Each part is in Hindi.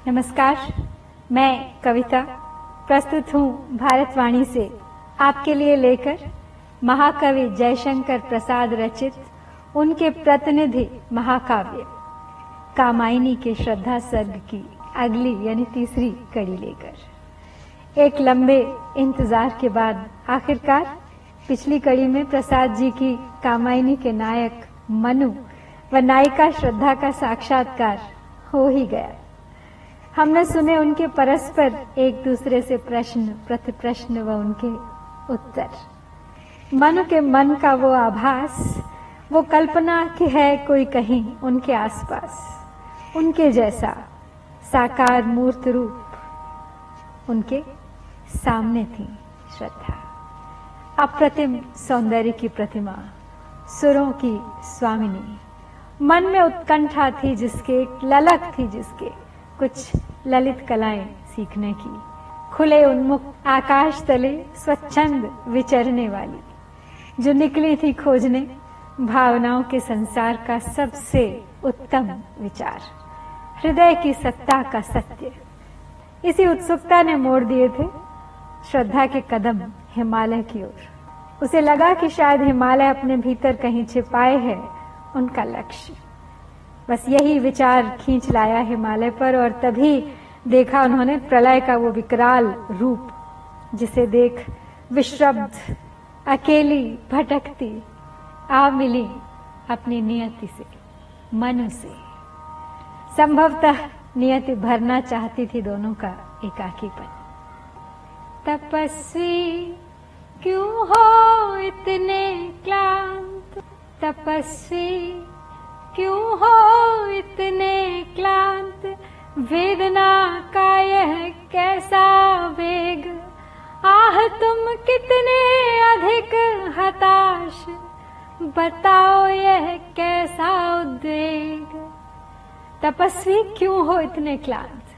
नमस्कार, मैं कविता प्रस्तुत हूँ भारतवाणी से आपके लिए लेकर महाकवि जयशंकर प्रसाद रचित उनके प्रतिनिधि महाकाव्य कामायनी के श्रद्धा सर्ग की अगली यानी तीसरी कड़ी लेकर। एक लंबे इंतजार के बाद आखिरकार पिछली कड़ी में प्रसाद जी की कामायनी के नायक मनु व नायिका श्रद्धा का साक्षात्कार हो ही गया। हमने सुने उनके परस्पर एक दूसरे से प्रश्न प्रतिप्रश्न व उनके उत्तर। मनु के मन का वो आभास, वो कल्पना कि है कोई कहीं उनके आसपास, उनके जैसा साकार मूर्त रूप उनके सामने थी श्रद्धा। अप्रतिम सौंदर्य की प्रतिमा, सुरों की स्वामिनी। मन में उत्कंठा थी जिसके, एक ललक थी जिसके, कुछ ललित कलाएं सीखने की। खुले उन्मुख आकाश तले स्वच्छंद विचरने वाली, जो निकली थी खोजने भावनाओं के संसार का सबसे उत्तम विचार, हृदय की सत्ता का सत्य। इसी उत्सुकता ने मोड़ दिए थे श्रद्धा के कदम हिमालय की ओर। उसे लगा कि शायद हिमालय अपने भीतर कहीं छिपाए है उनका लक्ष्य। बस यही विचार खींच लाया हिमालय पर, और तभी देखा उन्होंने प्रलय का वो विकराल रूप, जिसे देख विश्रब्ध अकेली भटकती आ मिली अपनी नियति से, मनु से। संभवतः नियति भरना चाहती थी दोनों का एकाकीपन। तपस्वी क्यों हो इतने क्लांत, तपस्वी क्यों हो इतने क्लांत, वेदना का यह कैसा वेग, आह तुम कितने अधिक हताश, बताओ यह कैसा उद्वेग। तपस्वी क्यों हो इतने क्लांत,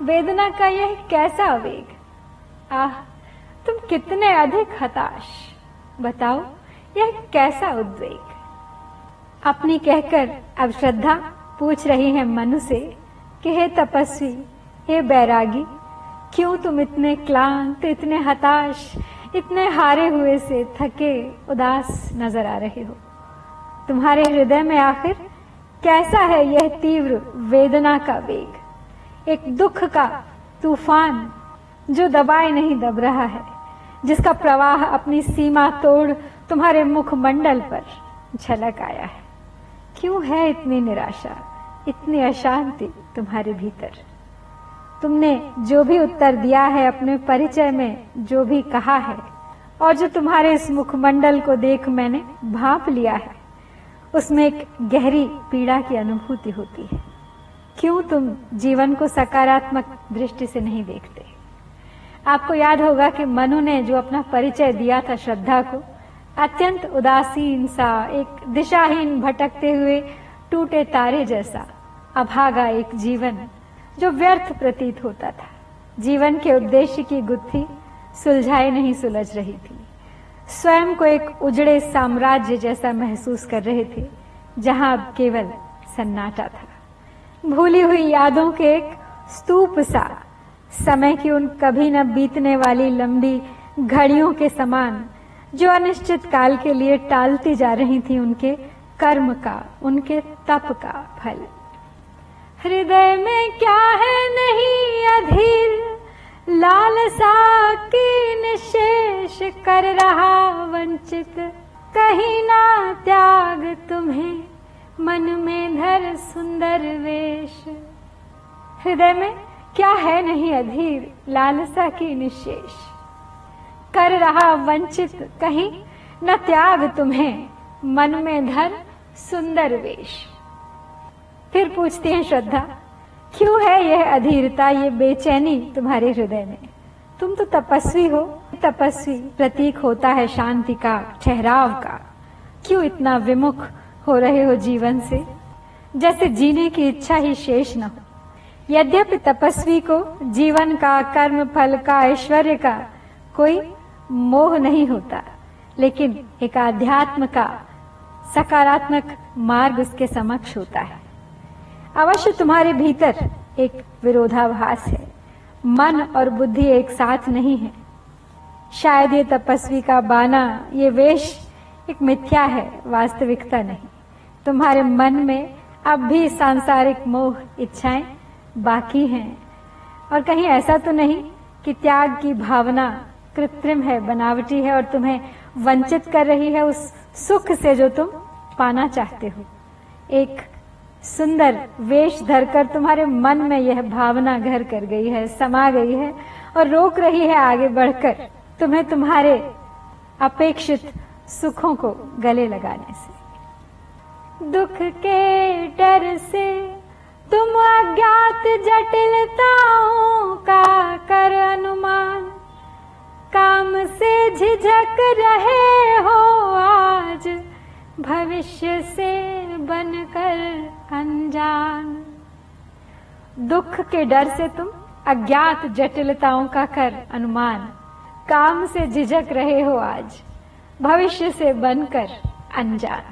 वेदना का यह कैसा वेग, आह तुम कितने अधिक हताश, बताओ यह कैसा उद्वेग। अपनी कहकर अब श्रद्धा पूछ रही है मनु से कि हे तपस्वी, हे बैरागी, क्यों तुम इतने क्लांत, इतने हताश, इतने हारे हुए से थके उदास नजर आ रहे हो। तुम्हारे हृदय में आखिर कैसा है यह तीव्र वेदना का वेग, एक दुख का तूफान जो दबाए नहीं दब रहा है, जिसका प्रवाह अपनी सीमा तोड़ तुम्हारे मुखमंडल पर झलक आया है। क्यों है इतनी निराशा, इतनी अशांति तुम्हारे भीतर? तुमने जो भी उत्तर दिया है, अपने परिचय में जो भी कहा है, और जो तुम्हारे इस मुखमंडल को देख मैंने भांप लिया है, उसमें एक गहरी पीड़ा की अनुभूति होती है। क्यों तुम जीवन को सकारात्मक दृष्टि से नहीं देखते? आपको याद होगा कि मनु ने जो अपना परिचय दिया था श्रद्धा को, अत्यंत उदासीन सा, एक दिशाहीन भटकते हुए टूटे तारे जैसा अभागा एक जीवन जो व्यर्थ प्रतीत होता था। जीवन के उद्देश्य की गुत्थी सुलझाई नहीं सुलझ रही थी। स्वयं को एक उजड़े साम्राज्य जैसा महसूस कर रहे थे, जहां अब केवल सन्नाटा था। भूली हुई यादों के एक स्तूप सा, समय की उन कभी न बीतने वाली लंबी घड़ियों के समान, जो अनिश्चित काल के लिए टालती जा रही थी उनके कर्म का, उनके तप का फल। हृदय में क्या है नहीं अधीर, लालसा की निशेष कर रहा वंचित, कहीं ना त्याग तुम्हें मन में धर सुंदर वेश। हृदय में क्या है नहीं अधीर, लालसा की निशेष कर रहा वंचित, कहीं न त्याग तुम्हें मन में धर सुंदर वेश। फिर पूछती है श्रद्धा, क्यों है यह अधीरता, ये बेचैनी तुम्हारे हृदय में? तुम तो तपस्वी हो। तपस्वी प्रतीक होता है शांति का, ठहराव का। क्यों इतना विमुख हो रहे हो जीवन से, जैसे जीने की इच्छा ही शेष न हो? यद्यपि तपस्वी को जीवन का, कर्म फल का, ऐश्वर्य का कोई मोह नहीं होता, लेकिन एक आध्यात्म का सकारात्मक मार्ग उसके समक्ष होता है। अवश्य तुम्हारे भीतर एक विरोधाभास है। मन और बुद्धि एक साथ नहीं है। शायद ये तपस्वी का बाना, ये वेश एक मिथ्या है, वास्तविकता नहीं। तुम्हारे मन में अब भी सांसारिक मोह इच्छाएं बाकी हैं, और कहीं ऐसा तो नहीं कि त्याग की भावना कृत्रिम है, बनावटी है और तुम्हें वंचित कर रही है उस सुख से जो तुम पाना चाहते हो। एक सुंदर वेश धरकर तुम्हारे मन में यह भावना घर कर गई है, समा गई है और रोक रही है आगे बढ़कर तुम्हें तुम्हारे अपेक्षित सुखों को गले लगाने से। दुख के डर से तुम अज्ञात जटिलताओं का कर अनुमान, काम से झिझक रहे हो आज, भविष्य से बनकर अनजान। दुख के डर से तुम अज्ञात जटिलताओं का कर अनुमान, काम से झिझक रहे हो आज, भविष्य से बनकर अनजान।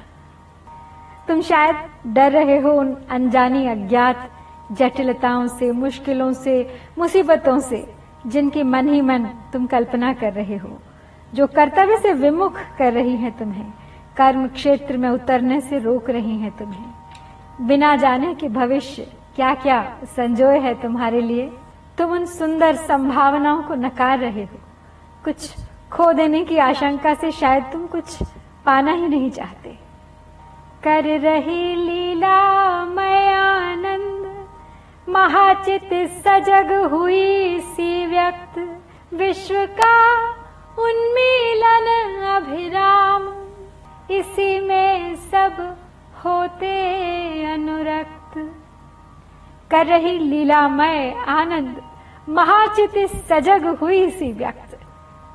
तुम शायद डर रहे हो उन अनजानी अज्ञात जटिलताओं से, मुश्किलों से, मुसीबतों से, जिनकी मन ही मन तुम कल्पना कर रहे हो, जो कर्तव्य से विमुख कर रही है तुम्हें, कर्म क्षेत्र में उतरने से रोक रही है तुम्हें। बिना जाने कि भविष्य क्या क्या संजोए है तुम्हारे लिए, तुम उन सुंदर संभावनाओं को नकार रहे हो। कुछ खो देने की आशंका से शायद तुम कुछ पाना ही नहीं चाहते। कर रही लीला मैं आनंद, महाचित सजग हुई सी व्यक्त, विश्व का उन्मीलन अभिराम, इसी में सब होते अनुरक्त। कर रही लीलामय आनंद, महाचित सजग हुई सी व्यक्त,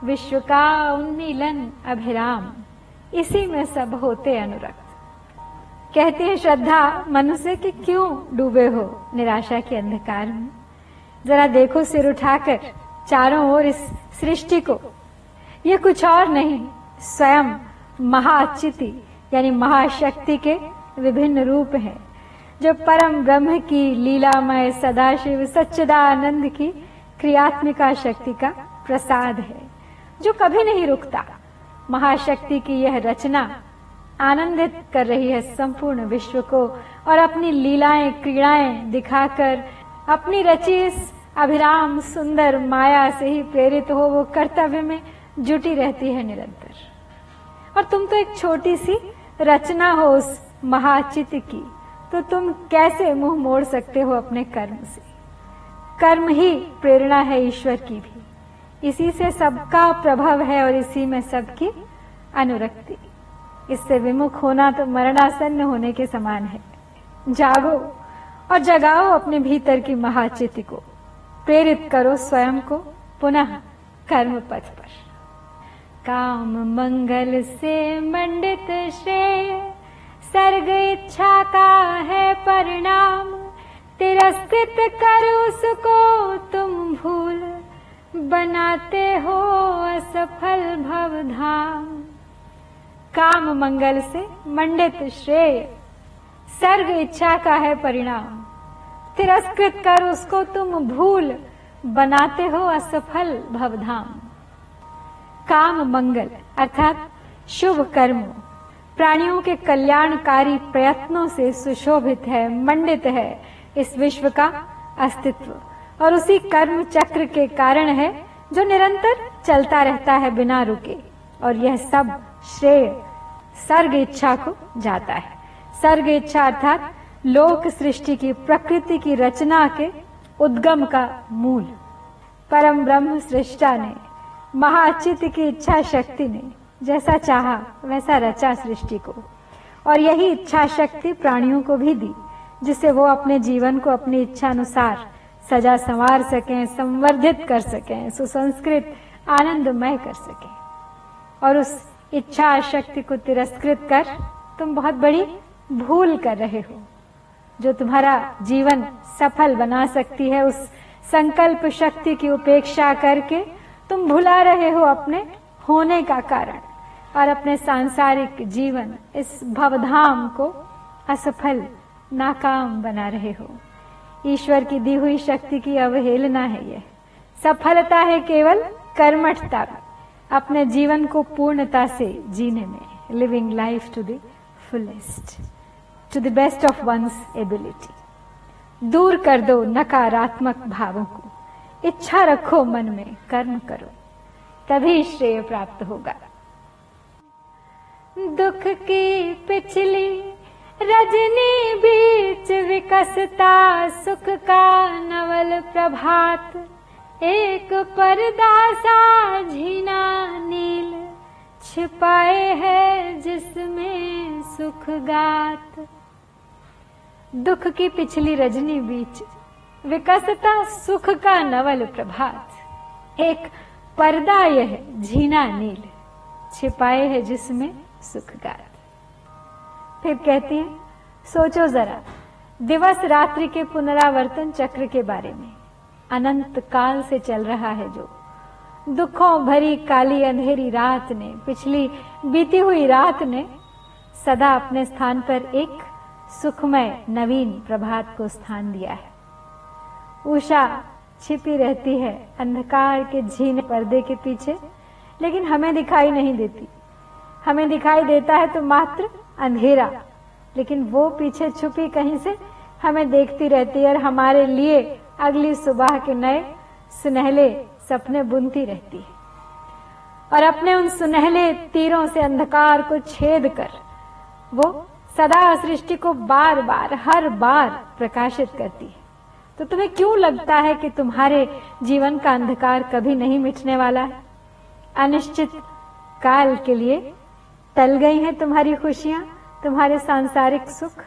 विश्व का उन्मीलन अभिराम, इसी में सब होते अनुरक्त। कहते हैं श्रद्धा मनुष्य कि क्यों डूबे हो निराशा के अंधकार में, जरा देखो सिर उठाकर चारों ओर इस सृष्टि को। ये कुछ और नहीं, स्वयं महाचिति यानी महाशक्ति के विभिन्न रूप हैं, जो परम ब्रह्म की लीलामय सदाशिव सच्चिदानंद की क्रियात्मिका शक्ति का प्रसाद है, जो कभी नहीं रुकता। महाशक्ति की यह रचना आनंदित कर रही है संपूर्ण विश्व को, और अपनी लीलाएं क्रीड़ाएं दिखाकर अपनी रची इस अभिराम सुंदर माया से ही प्रेरित हो वो कर्तव्य में जुटी रहती है निरंतर। और तुम तो एक छोटी सी रचना हो उस महाचित की, तो तुम कैसे मुंह मोड़ सकते हो अपने कर्म से। कर्म ही प्रेरणा है ईश्वर की भी, इसी से सबका प्रभाव है और इसी में सबकी अनुरक्ति। इससे विमुख होना तो मरणासन्न होने के समान है। जागो और जगाओ अपने भीतर की महाचित को, प्रेरित करो स्वयं को पुनः कर्म पथ पर। काम मंगल से मंडित श्रेय, सर्ग इच्छा का है परिणाम, तिरस्कृत कर उसको तुम भूल, बनाते हो असफल भवधाम। काम मंगल से मंडित श्रेय, सर्ग इच्छा का है परिणाम, तिरस्कृत कर उसको तुम भूल, बनाते हो असफल भवधाम। काम मंगल अर्थात शुभ कर्म प्राणियों के कल्याणकारी प्रयत्नों से सुशोभित है, मंडित है इस विश्व का अस्तित्व, और उसी कर्म चक्र के कारण है जो निरंतर चलता रहता है बिना रुके, और यह सब श्रेय सर्ग इच्छा को जाता है। सर्ग इच्छा अर्थात लोक सृष्टि की, प्रकृति की रचना के उद्गम का मूल। परम ब्रह्म सृष्टा ने, महाचित की इच्छा शक्ति ने जैसा चाहा वैसा रचा सृष्टि को, और यही इच्छा शक्ति प्राणियों को भी दी, जिससे वो अपने जीवन को अपनी इच्छा अनुसार सजा संवार सकें, संवर्धित कर सकें, सुसंस्कृत आनंदमय कर सकें। और उस इच्छा शक्ति को तिरस्कृत कर तुम बहुत बड़ी भूल कर रहे हो। जो तुम्हारा जीवन सफल बना सकती है, उस संकल्प शक्ति की उपेक्षा करके तुम भुला रहे हो अपने होने का कारण, और अपने सांसारिक जीवन इस भवधाम को असफल नाकाम बना रहे हो। ईश्वर की दी हुई शक्ति की अवहेलना है यह। सफलता है केवल कर्मठता में, अपने जीवन को पूर्णता से जीने में, living life to the fullest, to the best of one's ability. दूर कर दो नकारात्मक भावों को, इच्छा रखो मन में, कर्म करो, तभी श्रेय प्राप्त होगा। दुख की पिछली रजनी बीच विकसता सुख का नवल प्रभात, एक पर्दा सा झीना नील छिपाए है जिसमें सुख गात। दुख की पिछली रजनी बीच विकसता सुख का नवल प्रभात, एक पर्दा यह झीना नील छिपाए है जिसमें सुख गात। फिर कहती है, सोचो जरा दिवस रात्रि के पुनरावर्तन चक्र के बारे में। अनंत काल से चल रहा है जो दुखों भरी काली अंधेरी रात ने, पिछली बीती हुई रात ने सदा अपने स्थान पर एक सुखमय नवीन प्रभात को स्थान दिया है। उषा छिपी रहती है अंधकार के झीने पर्दे के पीछे, लेकिन हमें दिखाई नहीं देती। हमें दिखाई देता है तो मात्र अंधेरा, लेकिन वो पीछे छुपी कहीं से हमें देखती रहती है और हमारे लिए अगली सुबह के नए सुनहले सपने बुनती रहती है। और अपने उन सुनहले तीरों से अंधकार को छेद कर वो सदा सृष्टि को बार बार हर बार प्रकाशित करती है। तो तुम्हें क्यों लगता है कि तुम्हारे जीवन का अंधकार कभी नहीं मिटने वाला है? अनिश्चित काल के लिए टल गई हैं तुम्हारी खुशियां, तुम्हारे सांसारिक सुख।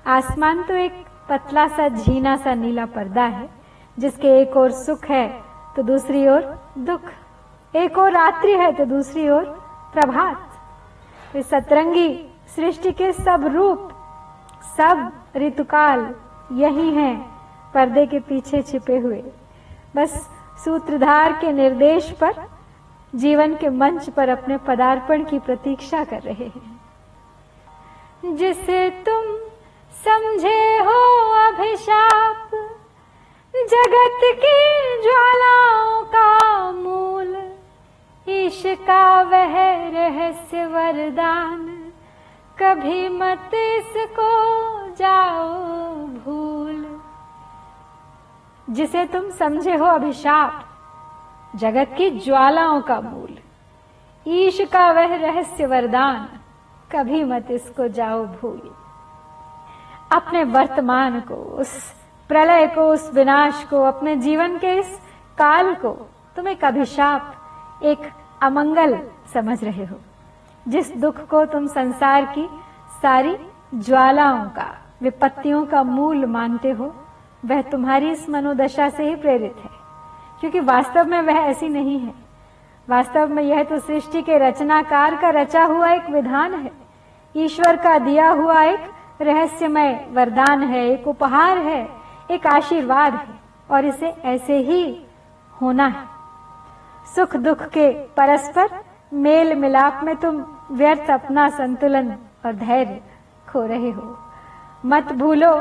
आसमान तो एक पतला सा झीना सा नीला पर्दा है, जिसके एक ओर सुख है तो दूसरी ओर दुख, एक ओर रात्रि है तो दूसरी ओर प्रभात। इस सतरंगी सृष्टि के सब रूप, सब ऋतुकाल यही हैं, पर्दे के पीछे छिपे हुए। बस सूत्रधार के निर्देश पर जीवन के मंच पर अपने पदार्पण की प्रतीक्षा कर रहे हैं। जिसे तुम समझे हो अभिशाप, जगत की ज्वालाओं का मूल, ईश का वह रहस्य वरदान, कभी मत इसको जाओ भूल। जिसे तुम समझे हो अभिशाप, जगत की ज्वालाओं का मूल, ईश का वह रहस्य वरदान, कभी मत इसको जाओ भूल। अपने वर्तमान को, उस प्रलय को, उस विनाश को, अपने जीवन के इस काल को तुम एक अभिशाप, एक अमंगल समझ रहे हो। जिस दुख को तुम संसार की सारी ज्वालाओं का, विपत्तियों का मूल मानते हो, वह तुम्हारी इस मनोदशा से ही प्रेरित है, क्योंकि वास्तव में वह ऐसी नहीं है। वास्तव में यह तो सृष्टि के रचनाकार का रचा हुआ एक विधान है, ईश्वर का दिया हुआ एक रहस्यमय वरदान है, एक उपहार है, एक आशीर्वाद है, और इसे ऐसे ही होना है। सुख दुख के परस्पर मेल मिलाप में तुम व्यर्थ अपना संतुलन और धैर्य खो रहे हो। मत भूलो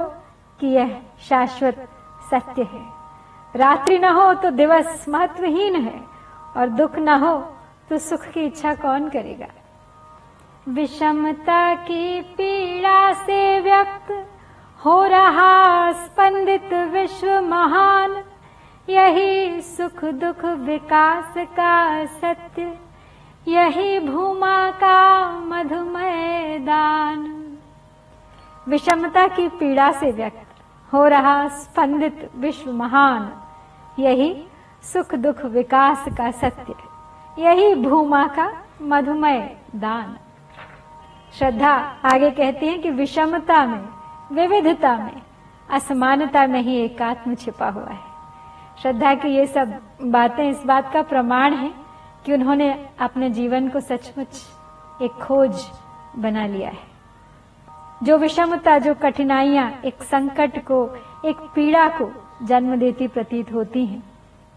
कि यह शाश्वत सत्य है। रात्रि न हो तो दिवस महत्वहीन है, और दुख न हो तो सुख की इच्छा कौन करेगा। विषमता की पीड़ा से व्यक्त हो रहा स्पंदित विश्व महान, यही सुख दुख विकास का सत्य, यही भूमा का मधुमय दान। विषमता की पीड़ा से व्यक्त हो रहा स्पंदित विश्व महान, यही सुख दुख विकास का सत्य, यही भूमा का मधुमय दान। श्रद्धा आगे कहती है कि विषमता में, विविधता में, असमानता में ही एकात्म छिपा हुआ है। श्रद्धा की ये सब बातें इस बात का प्रमाण है कि उन्होंने अपने जीवन को सचमुच एक खोज बना लिया है। जो विषमता, जो कठिनाइयां एक संकट को, एक पीड़ा को जन्म देती प्रतीत होती हैं,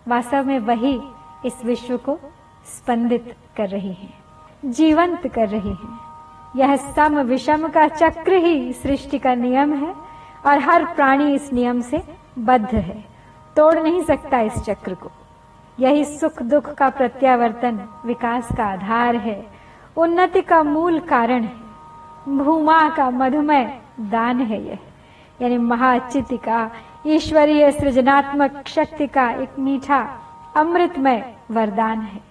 वास्तव में वही इस विश्व को स्पंदित कर रही हैं, जीवंत कर रही हैं। यह सम विषम का चक्र ही सृष्टि का नियम है, और हर प्राणी इस नियम से बद्ध है, तोड़ नहीं सकता इस चक्र को। यही सुख दुख का प्रत्यावर्तन विकास का आधार है, उन्नति का मूल कारण है, भूमा का मधुमय दान है यह, यानी महाचित्त का ईश्वरीय सृजनात्मक शक्ति का एक मीठा अमृतमय वरदान है।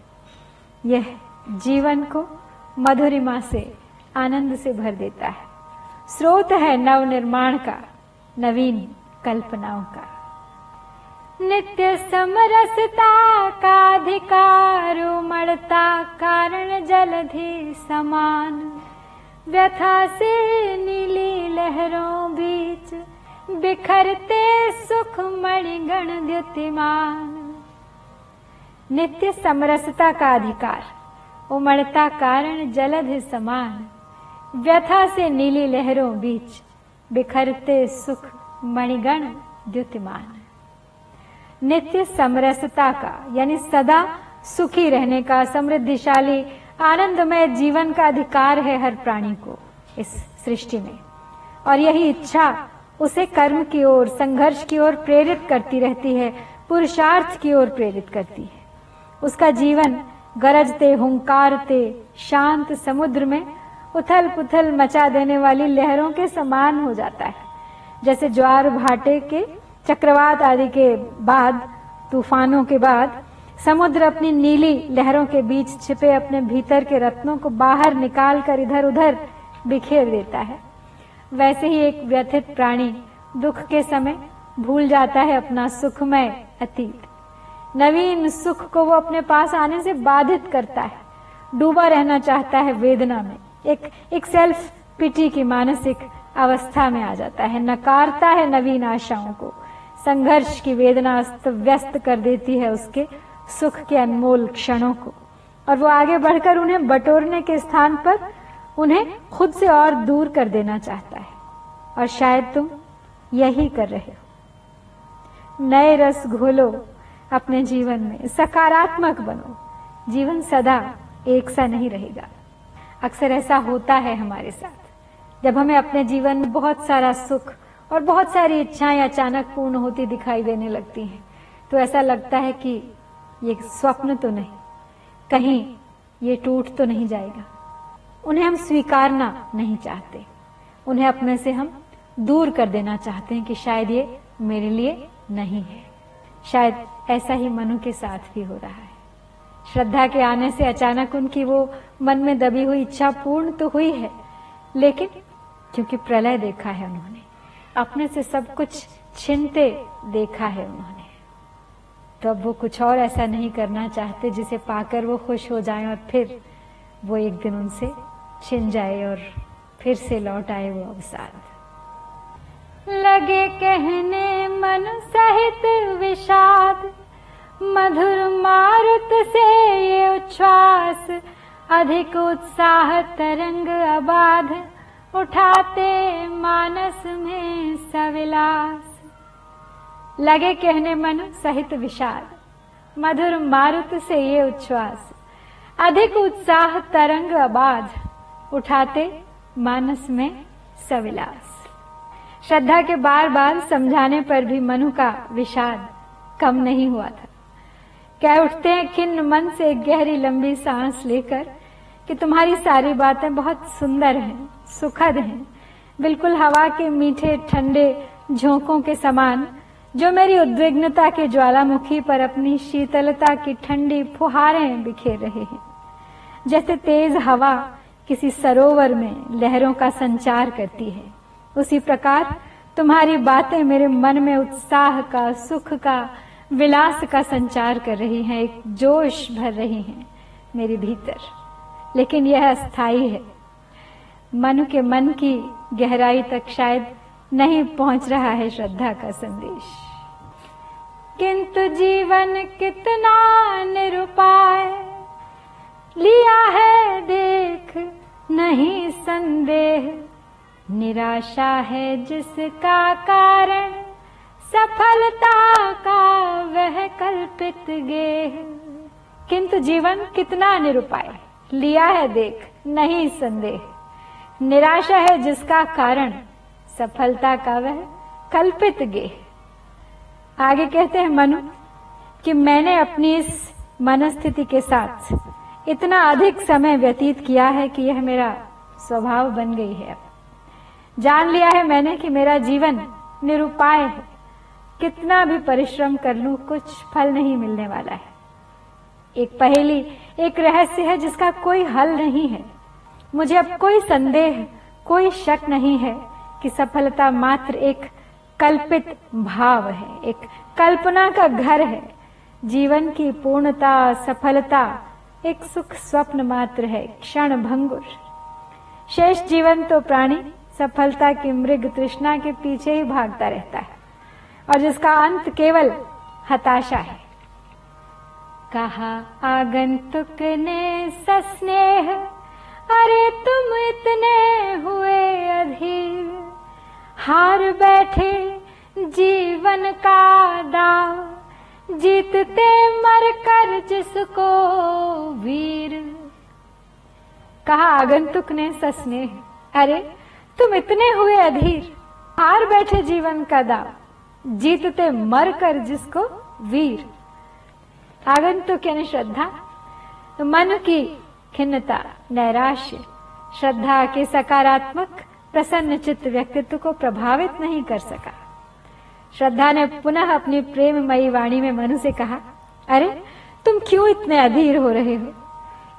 यह जीवन को मधुरिमा से आनंद से भर देता है, स्रोत है नव निर्माण का, नवीन कल्पनाओं का। नित्य समरसता का अधिकार उमड़ता कारण जलधि समान, व्यथा से नीली लहरों बीच बिखरते सुख मणिगण द्युतिमान। नित्य समरसता का अधिकार उमड़ता कारण जलधि समान, व्यथा से नीली लहरों बीच बिखरते सुख मणिगण द्युतिमान। नित्य समरसता का यानी सदा सुखी रहने का, समृद्धिशाली आनंदमय जीवन का अधिकार है हर प्राणी को इस सृष्टि में, और यही इच्छा उसे कर्म की ओर, संघर्ष की ओर प्रेरित करती रहती है, पुरुषार्थ की ओर प्रेरित करती है। उसका जीवन गरजते हुंकारते शांत समुद्र में उथल पुथल मचा देने वाली लहरों के समान हो जाता है। जैसे ज्वार भाटे के, चक्रवात आदि के बाद, तूफानों के बाद समुद्र अपनी नीली लहरों के बीच छिपे अपने भीतर के रत्नों को बाहर निकाल कर इधर उधर बिखेर देता है, वैसे ही एक व्यथित प्राणी दुख के समय भूल जाता है अपना सुखमय अतीत। नवीन सुख को वो अपने पास आने से बाधित करता है, डूबा रहना चाहता है वेदना में, एक सेल्फ पिटी की मानसिक अवस्था में आ जाता है, नकारता है नवीन आशाओं को। संघर्ष की वेदना अस्त व्यस्त कर देती है उसके सुख के अनमोल क्षणों को, और वो आगे बढ़कर उन्हें बटोरने के स्थान पर उन्हें खुद से और दूर कर देना चाहता है। और शायद तुम यही कर रहे हो। नए रस घोलो अपने जीवन में, सकारात्मक बनो। जीवन सदा एक सा नहीं रहेगा। अक्सर ऐसा होता है हमारे साथ, जब हमें अपने जीवन में बहुत सारा सुख और बहुत सारी इच्छाएं अचानक पूर्ण होती दिखाई देने लगती हैं, तो ऐसा लगता है कि ये स्वप्न तो नहीं, कहीं ये टूट तो नहीं जाएगा। उन्हें हम स्वीकारना नहीं चाहते, उन्हें अपने से हम दूर कर देना चाहते हैं कि शायद ये मेरे लिए नहीं है। शायद ऐसा ही मनु के साथ भी हो रहा है। श्रद्धा के आने से अचानक उनकी वो मन में दबी हुई इच्छा पूर्ण तो हुई है, लेकिन क्योंकि प्रलय देखा है उन्होंने, अपने से सब कुछ छिनते देखा है उन्होंने, तो अब वो कुछ और ऐसा नहीं करना चाहते जिसे पाकर वो खुश हो जाएं और फिर वो एक दिन उनसे छिन जाए और फिर से लौट आए वो अवसाद। लगे कहने मन सहित विषाद, मधुर मारुत से ये उच्छ्वास, अधिक उत्साह तरंग अबाध, उठाते मानस में सविलास। लगे कहने मन सहित विषाद, मधुर मारुत से ये उच्छ्वास, अधिक उत्साह तरंग अबाध, उठाते मानस में सविलास। श्रद्धा के बार बार समझाने पर भी मनु का विषाद कम नहीं हुआ था। कह उठते हैं खिन्न मन से एक गहरी लंबी सांस लेकर कि तुम्हारी सारी बातें बहुत सुंदर हैं, सुखद हैं, बिल्कुल हवा के मीठे ठंडे झोंकों के समान, जो मेरी उद्विग्नता के ज्वालामुखी पर अपनी शीतलता की ठंडी फुहारें बिखेर रहे हैं। जैसे तेज हवा किसी सरोवर में लहरों का संचार करती है, उसी प्रकार तुम्हारी बातें मेरे मन में उत्साह का, सुख का, विलास का संचार कर रही हैं, एक जोश भर रही हैं मेरे भीतर। लेकिन यह अस्थाई है, मनु के मन की गहराई तक शायद नहीं पहुंच रहा है श्रद्धा का संदेश। किंतु जीवन कितना निरुपाय, लिया है देख नहीं संदेह, निराशा है जिसका कारण, सफलता का वह कल्पित गेह। किंतु जीवन कितना निरुपाय, लिया है देख नहीं संदेह, निराशा है जिसका कारण, सफलता का वह कल्पित गेह। आगे कहते हैं मनु कि मैंने अपनी इस मनस्थिति के साथ इतना अधिक समय व्यतीत किया है कि यह मेरा स्वभाव बन गई है। अब जान लिया है मैंने कि मेरा जीवन निरुपाय है, कितना भी परिश्रम कर लूं कुछ फल नहीं मिलने वाला है। एक पहेली, एक रहस्य है जिसका कोई हल नहीं है। मुझे अब कोई संदेह, कोई शक नहीं है कि सफलता मात्र एक कल्पित भाव है, एक कल्पना का घर है। जीवन की पूर्णता, सफलता एक सुख स्वप्न मात्र है, क्षण भंगुर। शेष जीवन तो प्राणी सफलता की मृग तृष्णा के पीछे ही भागता रहता है और जिसका अंत केवल हताशा है। कहा आगंतुक ने सस्नेह, अरे तुम इतने हुए अधीर, हार बैठे जीवन का दाव, जीतते मर कर जिसको वीर। कहा आगंतुक ने सस्नेह, अरे तुम इतने हुए अधीर, हार बैठे जीवन का दाव, जीतते मर कर जिसको वीर। आगंतुक यानी श्रद्धा, तो मन की खिन्नता, नैराश्य श्रद्धा के सकारात्मक प्रसन्न चित्त व्यक्तित्व को प्रभावित नहीं कर सका। श्रद्धा ने पुनः अपनी प्रेममयी वाणी में मनु से कहा, अरे तुम क्यों इतने अधीर हो रहे हो,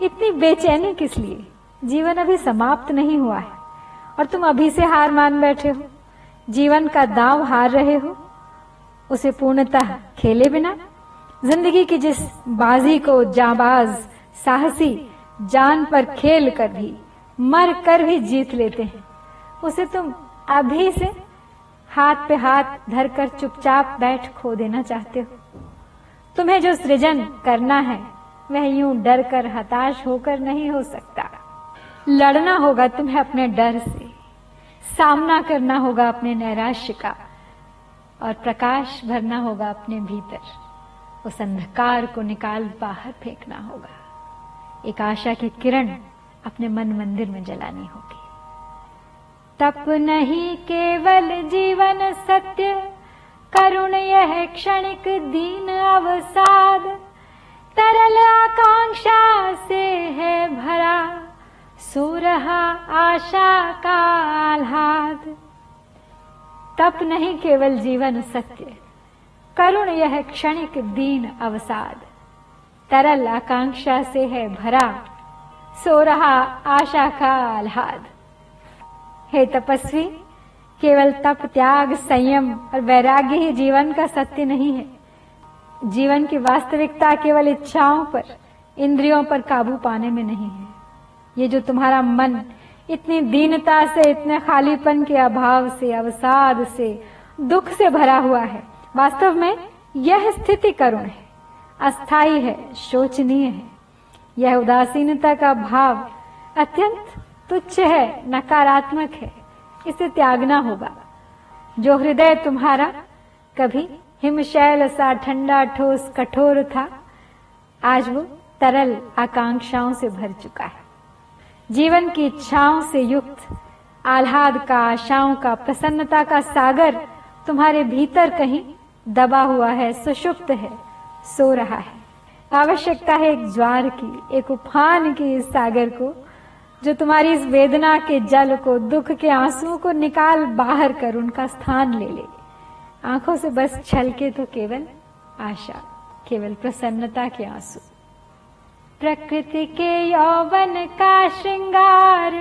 इतनी बेचैनी किस लिए? जीवन अभी समाप्त नहीं हुआ है और तुम अभी से हार मान बैठे हो। जीवन का दांव हार रहे हो, उसे पूर्णतः खेले बिना। जिंदगी की जिस बाजी को जाबाज साहसी जान पर खेल कर भी, मर कर भी जीत लेते हैं, उसे तुम अभी से हाथ पे हाथ धरकर चुपचाप बैठ खो देना चाहते हो। तुम्हें जो सृजन करना है वह यूं डर कर हताश होकर नहीं हो सकता। लड़ना होगा तुम्हें अपने डर से, सामना करना होगा अपने नैराश्य का और प्रकाश भरना होगा अपने भीतर। उस अंधकार को निकाल बाहर फेंकना होगा। एक आशा की किरण अपने मन मंदिर में जलानी होगी। तप नहीं केवल जीवन सत्य, करुण यह क्षणिक दीन अवसाद, तरल आकांक्षा से है भरा, सो रहा आशा का आह्लाद। तप नहीं केवल जीवन सत्य, करुण यह क्षणिक दीन अवसाद, तरल आकांक्षा से है भरा, सो रहा आशा का आह्लाद। हे तपस्वी, केवल तप, त्याग, संयम और वैराग्य ही जीवन का सत्य नहीं है। जीवन की वास्तविकता केवल इच्छाओं पर, इंद्रियों पर काबू पाने में नहीं है। ये जो तुम्हारा मन इतनी दीनता से, इतने खालीपन के अभाव से, अवसाद से, दुख से भरा हुआ है, वास्तव में यह स्थिति करुण है, अस्थायी है, शोचनीय है। यह उदासीनता का भाव अत्यंत तुच्छ है, नकारात्मक है, इसे त्यागना होगा। जो हृदय तुम्हारा कभी हिमशैल सा ठंडा, ठोस, कठोर था, आज वो तरल आकांक्षाओं से भर चुका है। जीवन की इच्छाओं से युक्त आह्लाद का, आशाओं का, प्रसन्नता का सागर तुम्हारे भीतर कहीं दबा हुआ है, सुषुप्त है, सो रहा है। आवश्यकता है एक ज्वार की, एक उफान की इस सागर को, जो तुम्हारी इस वेदना के जल को, दुख के आंसुओं को निकाल बाहर कर उनका स्थान ले ले। आंखों से बस छलके तो केवल आशा, केवल प्रसन्नता के आंसू। प्रकृति के यौवन का श्रृंगार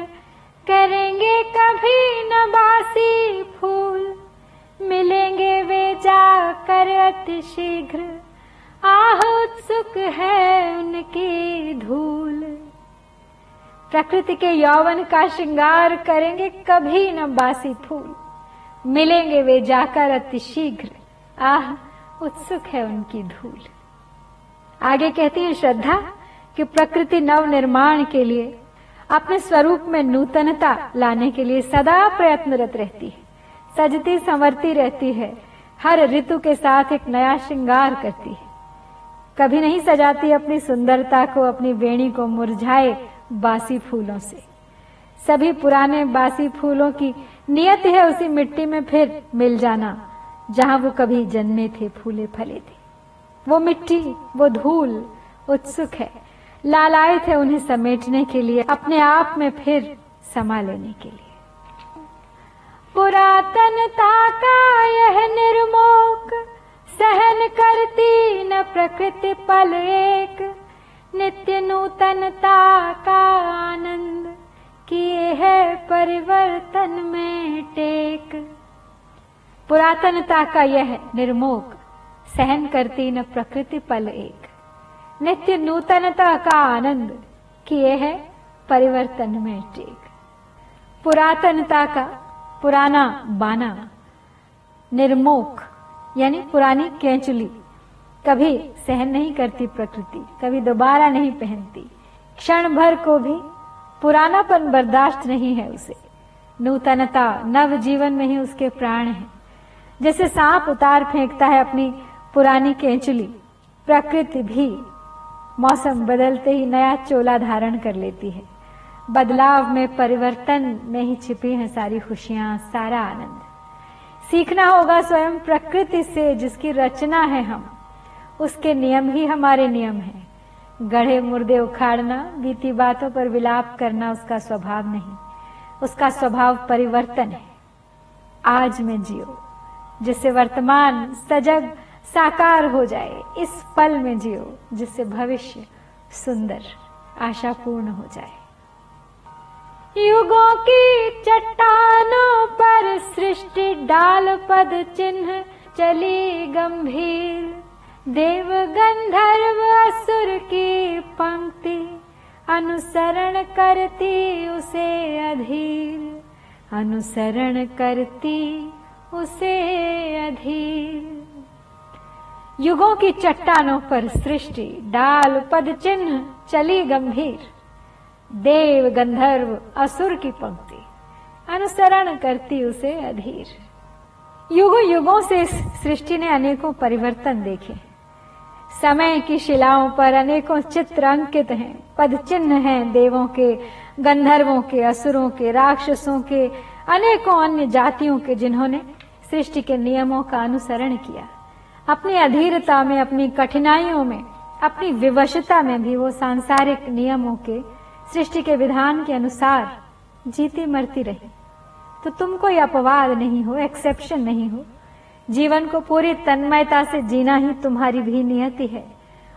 करेंगे कभी न बासी फूल, मिलेंगे वे जाकर अति शीघ्र, आह उत्सुक है उनकी धूल। प्रकृति के यौवन का श्रृंगार करेंगे कभी न बासी फूल, मिलेंगे वे जाकर अति शीघ्र, आह उत्सुक है उनकी धूल। आगे कहती है श्रद्धा कि प्रकृति नव निर्माण के लिए, अपने स्वरूप में नूतनता लाने के लिए सदा प्रयत्नरत रहती है, सजती संवरती रहती है, हर ऋतु के साथ एक नया श्रृंगार करती है। कभी नहीं सजाती अपनी सुंदरता को, अपनी वेणी को मुरझाए बासी फूलों से। सभी पुराने बासी फूलों की नियत है उसी मिट्टी में फिर मिल जाना जहां वो कभी जन्मे थे, फूले फले थे। वो मिट्टी, वो धूल उत्सुक है, लालायित है उन्हें समेटने के लिए, अपने आप में फिर समा लेने के लिए। पुरातनता का यह निर्मोक सहन करती न प्रकृति पल एक, नित्य नूतनता का आनंद किए है परिवर्तन में टेक। पुरातनता का यह निर्मोक सहन करती न प्रकृति पल एक, नित्य नूतनता का आनंद किए है परिवर्तन में टेक। पुरातनता का पुराना बाना, निर्मोक यानी पुरानी केंचुली कभी सहन नहीं करती प्रकृति, कभी दोबारा नहीं पहनती, क्षण भर को भी पुरानापन बर्दाश्त नहीं है उसे। नूतनता, नव जीवन में ही उसके प्राण हैं। जैसे सांप उतार फेंकता है अपनी पुरानी केंचुली, प्रकृति भी मौसम बदलते ही नया चोला धारण कर लेती है। बदलाव में, परिवर्तन में ही छिपी है सारी खुशियां, सारा आनंद। सीखना होगा स्वयं प्रकृति से, जिसकी रचना है हम, उसके नियम ही हमारे नियम हैं। गढ़े मुर्दे उखाड़ना, बीती बातों पर विलाप करना उसका स्वभाव नहीं, उसका स्वभाव परिवर्तन है। आज में जियो, जिससे वर्तमान सजग साकार हो जाए। इस पल में जियो जिससे भविष्य सुंदर आशापूर्ण हो जाए। युगों की चट्टानों पर सृष्टि डाल पद चिन्ह चली गंभीर, देव गंधर्व असुर की पंक्ति अनुसरण करती उसे अधीर, अनुसरण करती उसे अधीर। युगों की चट्टानों पर सृष्टि डाल पद चिन्ह चली गंभीर, देव गंधर्व असुर की पंक्ति अनुसरण करती उसे अधीर। युगों युगों से इस सृष्टि ने अनेकों परिवर्तन देखे। समय की शिलाओं पर अनेकों चित्र अंकित हैं, पद चिन्ह हैं देवों के, गंधर्वों के, असुरों के, राक्षसों के, अनेकों अन्य जातियों के, जिन्होंने सृष्टि के नियमों का अनुसरण किया। अपनी अधीरता में, अपनी कठिनाइयों में, अपनी विवशता में भी वो सांसारिक नियमों के, सृष्टि के विधान के अनुसार जीती मरती रही। तो तुम कोई अपवाद नहीं हो, एक्सेप्शन नहीं हो। जीवन को पूरी तन्मयता से जीना ही तुम्हारी भी नियति है,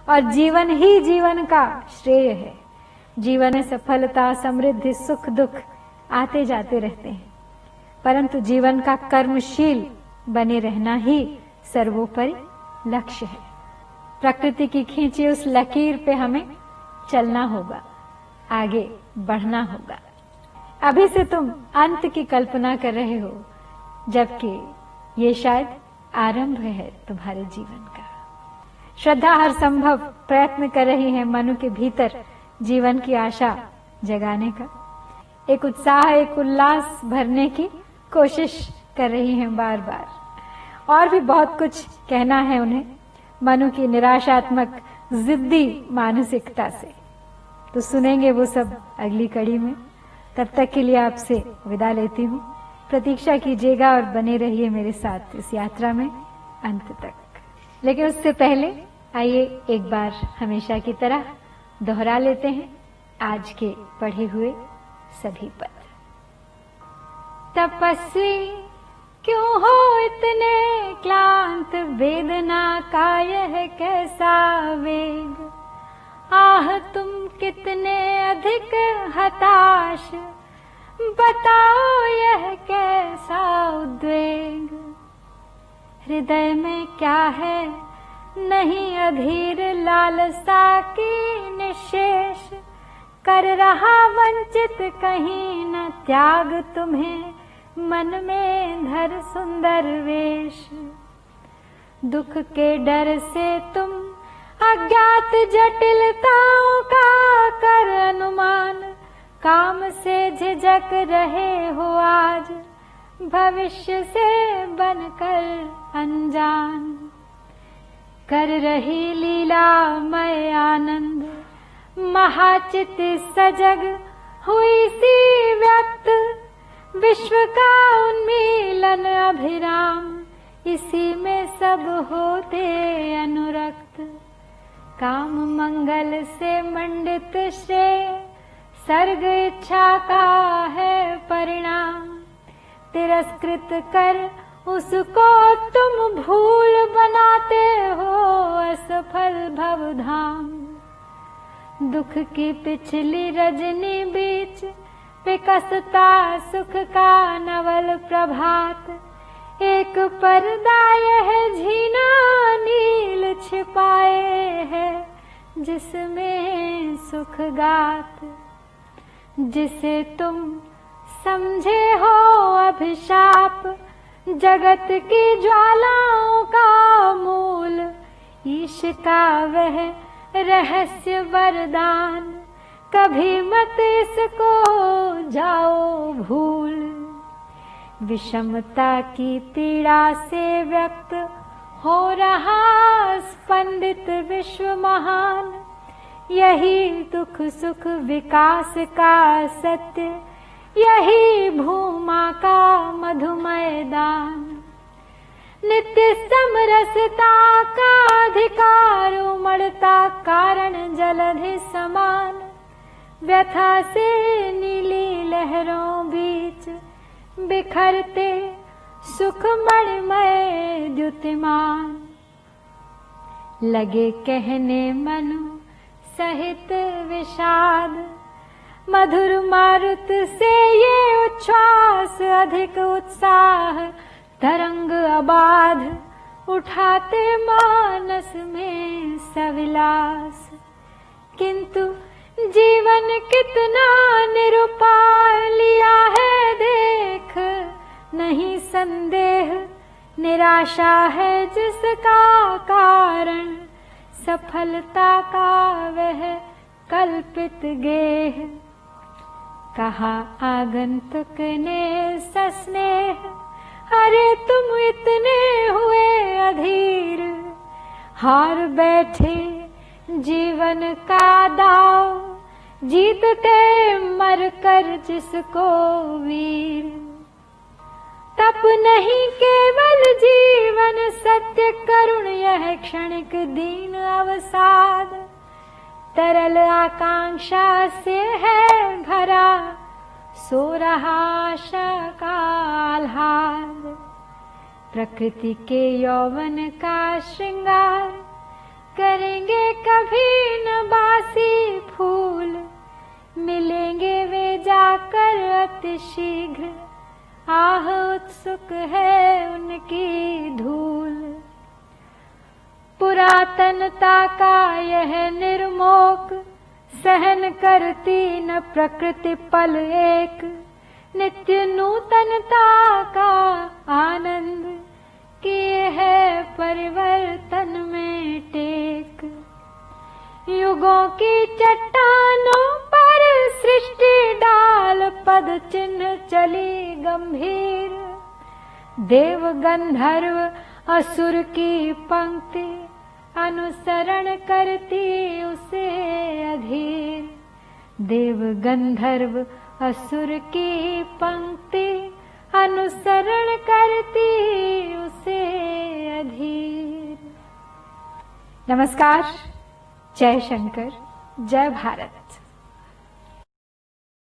और जीवन ही जीवन का श्रेय है। जीवन में सफलता, समृद्धि, सुख दुख आते जाते रहते हैं, परंतु जीवन का कर्मशील बने रहना ही सर्वोपरि लक्ष्य है। प्रकृति की खींची उस लकीर पे हमें चलना होगा, आगे बढ़ना होगा। अभी से तुम अंत की कल्पना कर रहे हो, जबकि ये शायद आरंभ है तुम्हारे जीवन का। श्रद्धा हर संभव प्रयत्न कर रही है मनु के भीतर जीवन की आशा जगाने का। एक उत्साह, एक उल्लास भरने की कोशिश कर रही हैं बार बार। और भी बहुत कुछ कहना है उन्हें मनु की निराशात्मक जिद्दी मानसिकता से, तो सुनेंगे वो सब अगली कड़ी में। तब तक के लिए आपसे विदा लेती हूँ। प्रतीक्षा कीजिएगा और बने रहिए मेरे साथ इस यात्रा में अंत तक। लेकिन उससे पहले आइए एक बार हमेशा की तरह दोहरा लेते हैं आज के पढ़े हुए सभी पद। तपस्वी क्यों हो इतने क्लांत, वेदना का यह कैसा वेग, आह तुम कितने अधिक हताश, बताओ यह कैसा उद्वेग। हृदय में क्या है नहीं अधीर लालसा की निशेष, कर रहा वंचित कहीं न त्याग तुम्हें, मन में धर सुंदर वेश। दुख के डर से तुम अज्ञात जटिलताओं का कर अनुमान, काम से झिझक रहे हो आज, भविष्य से बनकर अनजान। कर रही लीलामय आनंद, महाचित सजग हुई सी व्यक्त, विश्व का उन्मीलन अभिराम, इसी में सब होते अनुरक्त। काम मंगल से मंडित श्रेय, सर्ग इच्छा का है परिणाम। तिरस्कृत कर उसको तुम भूल, बनाते हो असफल भवधाम। दुख की पिछली रजनी बीच, विकसता सुख का नवल प्रभात। एक पर्दा यह झीना नील छिपाए है, जिसमें सुख गात। जिसे तुम समझे हो अभिशाप, जगत की ज्वालाओं का मूल। ईश का वह रहस्य वरदान, कभी मत इसको जाओ भूल। विषमता की पीड़ा से व्यक्त हो रहा स्पंदित विश्व महान। यही दुख सुख विकास का सत्य, यही भूमा का मधुमय दान। नित्य समरसता का अधिकार, उमड़ता कारण जलधि समान। व्यथा से नीली लहरों बीच, बिखरते सुख मणिमय द्युतिमान। लगे कहने मनु सहित विषाद, मधुर मारुत से ये उच्छ्वास। अधिक उत्साह तरंग अबाध, उठाते मानस में सविलास। किंतु जीवन कितना निरुपाय लिया है देख, नहीं संदेह। निराशा है जिसका कारण, सफलता का वह कल्पित गेह। कहा आगंतुक ने सस्नेह, अरे तुम इतने हुए अधीर। हार बैठे जीवन का दाव, जीतते मर कर जिसको वीर। तप नहीं केवल जीवन सत्य, करुण यह क्षणिक दीन अवसाद। तरल आकांक्षा से है भरा, सो रहा आशा का आह्लाद। प्रकृति के यौवन का श्रृंगार, करेंगे कभी न बासी फूल। मिलेंगे वे जाकर अति शीघ्र, आह उत्सुक है उनकी धूल। पुरातनता का यह निर्मोक, सहन करती न प्रकृति पल एक। नित्य नूतनता का आनंद, किए है परिवर्तन में टेक। युगों की चट्टानों पर सृष्टि डाल, पद चिन्ह चली गंभीर। देव गंधर्व असुर की पंक्ति, अनुसरण करती उसे अधीर। देव गंधर्व असुर की पंक्ति, अनुसरण करती उसे अधीर। नमस्कार, जय शंकर, जय भारत।